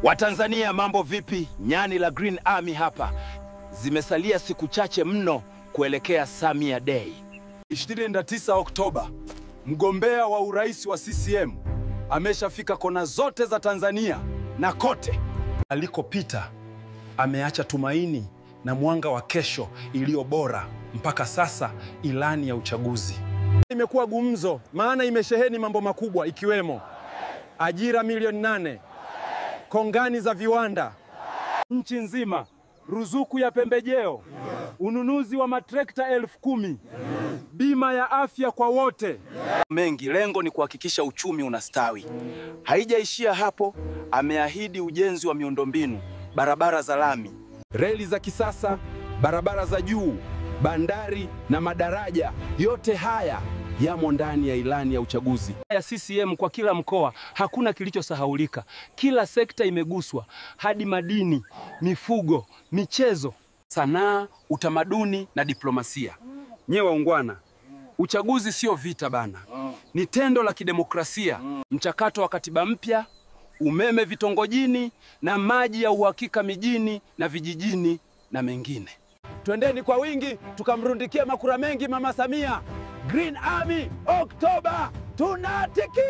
Watanzania mambo vipi? Nyani la Green Army hapa. Zimesalia siku chache mno kuelekea Samia Day. 29 Oktoba, mgombea wa urais wa CCM ameshafika kona zote za Tanzania na kote alikopita ameacha tumaini na mwanga wa kesho iliyo bora. Mpaka sasa ilani ya uchaguzi imekuwa gumzo, maana imesheheni mambo makubwa ikiwemo ajira milioni 8, kongani za viwanda nchi nzima, ruzuku ya pembejeo, ununuzi wa matrekta 10,000, bima ya afya kwa wote. Mengi, lengo ni kuhakikisha uchumi unastawi. Haijaishia hapo, ameahidi ujenzi wa miundombinu, barabara za lami, reli za kisasa, barabara za juu, bandari na madaraja. Yote haya yamo ndani ya ilani ya uchaguzi ya CCM. Kwa kila mkoa hakuna kilichosahaulika. Kila sekta imeguswa, hadi madini, mifugo, michezo, sanaa, utamaduni na diplomasia. Nyewe waungwana, uchaguzi sio vita bana. Ni tendo la kidemokrasia, mchakato wa katiba mpya, umeme vitongojini na maji ya uhakika mijini na vijijini na mengine. Twendeni kwa wingi tukamrundikia makura mengi Mama Samia. Green Army Oktoba tunatiki!